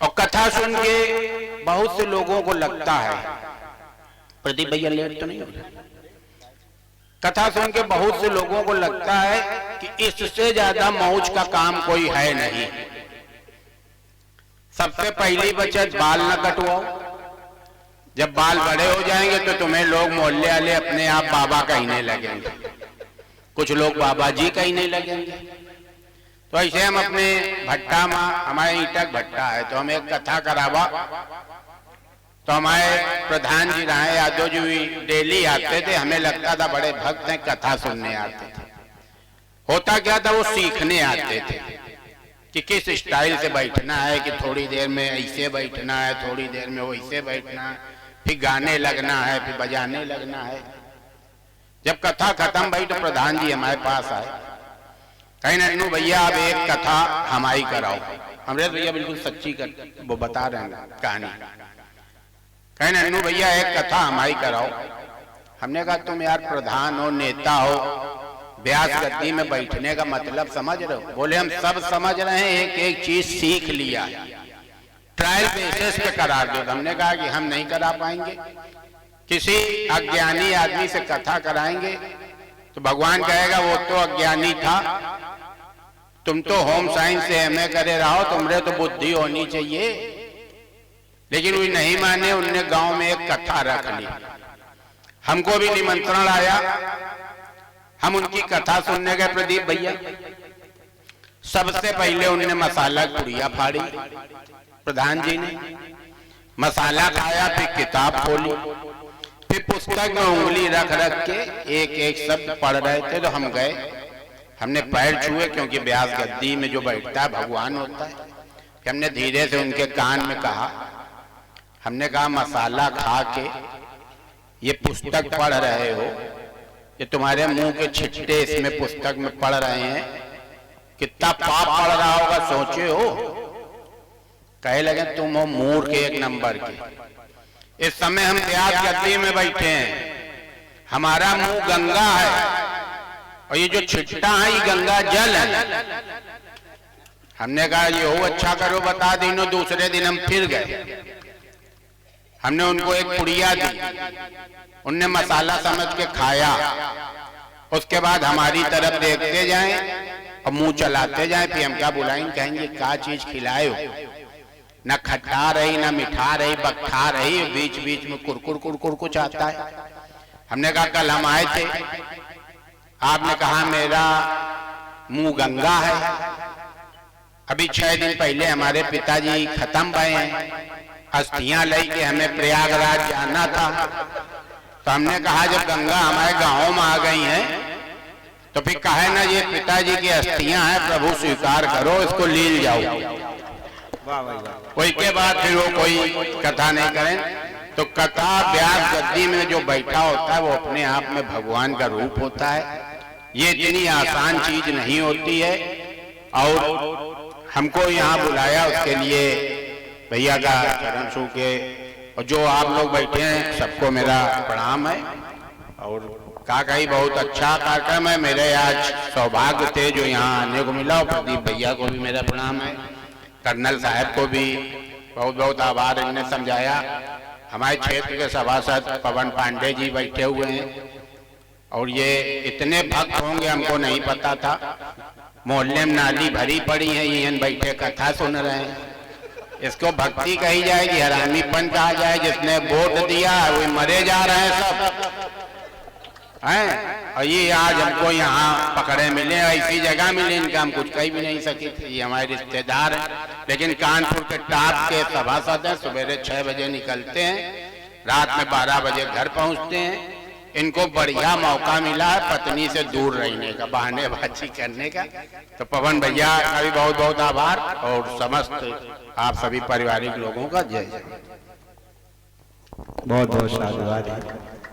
और कथा सुन के बहुत से लोगों को लगता है, प्रदीप भैया लेट तो नहीं हो रहा, कथा सुन के बहुत से लोगों को लगता है कि इससे ज्यादा मौज का काम कोई है नहीं। सबसे पहली बचत बाल न कटवाओ। जब बाल बड़े हो जाएंगे तो तुम्हें लोग मोहल्ले वाले अपने आप बाबा कहने लगेंगे, कुछ लोग बाबा जी कहने लगेंगे। तो ऐसे हम अपने भट्टा में, हमारे ईटक भट्टा है, तो हम एक कथा करावा, तो हमारे प्रधान जी रहे यादव जी डेली आते थे। हमें लगता था बड़े भक्त हैं, कथा सुनने आते थे। होता क्या था, वो सीखने आते थे कि किस स्टाइल से बैठना है, कि थोड़ी देर में ऐसे बैठना है, थोड़ी देर में वैसे बैठना है, फिर गाने लगना है, फिर बजाने लगना है। जब कथा खत्म भई तो प्रधान जी हमारे पास आए, कहीं नन्नू भैया अब एक कथा हमारी कराओ। अमृत भैया बिल्कुल सच्ची कर वो बता रहे हैं कहानी। कहीं नन्नू भैया एक कथा हमारी कराओ। हमने कहा तुम यार प्रधान हो, नेता हो, व्यास गद्दी में बैठने का मतलब समझ रहे हो? बोले हम सब समझ रहे हैं, एक एक चीज सीख लिया, ट्रायल बेसिस पे करा दो। हमने कहा कि हम नहीं करा पाएंगे, किसी अज्ञानी आदमी से कथा कराएंगे तो भगवान कहेगा वो तो अज्ञानी था, तुम तो होम साइंस से एमए करे रहो, तुमरे तो बुद्धि होनी चाहिए। लेकिन वो नहीं माने, उनने गांव में एक कथा रख ली। हमको भी निमंत्रण आया, हम उनकी कथा सुनने गए प्रदीप भैया। सबसे पहले उन्होंने मसाला पुड़िया फाड़ी, प्रधान जी ने मसाला खाया, फिर किताब खोली, फिर पुस्तक में उंगली रख रख के एक एक शब्द पढ़ रहे थे। तो हम गए, हमने पैर छुए, क्योंकि व्यास गद्दी में जो बैठता है भगवान होता है। हमने धीरे से उनके कान में कहा, हमने कहा मसाला खा के ये पुस्तक पढ़ रहे हो, ये तुम्हारे मुंह के छिट्टे इसमें पुस्तक में पढ़ रहे हैं, कितना पाप पढ़ रहा होगा सोचे हो? कहे लगे तुम हो मूर्ख एक नंबर के। इस समय हम व्यास गद्दी में बैठे हैं, हमारा मुंह गंगा है और ये जो छिट्टा है ये गंगा जल है। हमने कहा ये हो अच्छा करो बता दीनो। दूसरे दिन हम फिर गए, हमने उनको एक पुड़िया दी, उनने मसाला समझ के खाया। उसके बाद हमारी तरफ देखते जाएं और मुंह चलाते जाएं। फिर हम क्या बुलाएंगे, कहेंगे क्या चीज खिलाए हो? न खट्टा रही, न मिठा रही, बख्ठा रही, बीच बीच में कुरकुर कुरकुर कुछ आता है। हमने कहा कल हम आए थे, आपने कहा मेरा मुंह गंगा है। अभी 6 दिन पहले हमारे पिताजी खत्म भए हैं, अस्थियां लेके हमें प्रयागराज जाना था। तो हमने कहा जब गंगा हमारे गांव में आ गई हैं तो फिर कहे ना ये पिताजी की अस्थियां हैं, प्रभु स्वीकार करो, इसको लील जाओ। कोई के बाद फिर वो कोई कथा नहीं करें। तो कथा व्यास गद्दी में जो बैठा होता है वो अपने आप में भगवान का रूप होता है। ये इतनी आसान चीज नहीं होती है। और हमको यहाँ बुलाया उसके लिए भैया का चरण छू के, और जो आप लोग बैठे हैं सबको मेरा प्रणाम है। और काकाई बहुत अच्छा कार्यक्रम है, मेरे आज सौभाग्य थे जो यहाँ आने को मिला। और प्रदीप भैया को भी मेरा प्रणाम है, कर्नल साहब को भी बहुत बहुत आभार, इन्होंने समझाया। हमारे क्षेत्र के सभासद पवन पांडे जी बैठे हुए हैं और ये इतने भक्त होंगे हमको नहीं पता था। मोहल्ले में नाली भरी पड़ी है, ये बैठे कथा सुन रहे हैं। इसको भक्ति कही जाएगी, हरामीपन कहा जाए। जिसने वोट दिया वो मरे जा रहे हैं सब हैं। और ये आज हमको यहाँ पकड़े मिले, ऐसी जगह मिले इनका हम कुछ कह भी नहीं सके थे। ये हमारे रिश्तेदार हैं, लेकिन कानपुर के टाप के सभासद हैं। सवेरे 6 बजे निकलते हैं, रात में 12 बजे घर पहुँचते हैं। इनको बढ़िया मौका मिला है पत्नी से दूर रहने का, बहानेबाजी करने का। तो पवन भैया का भी बहुत बहुत आभार और समस्त आप सभी पारिवारिक लोगों का जय जय। बहुत बहुत साधुवाद।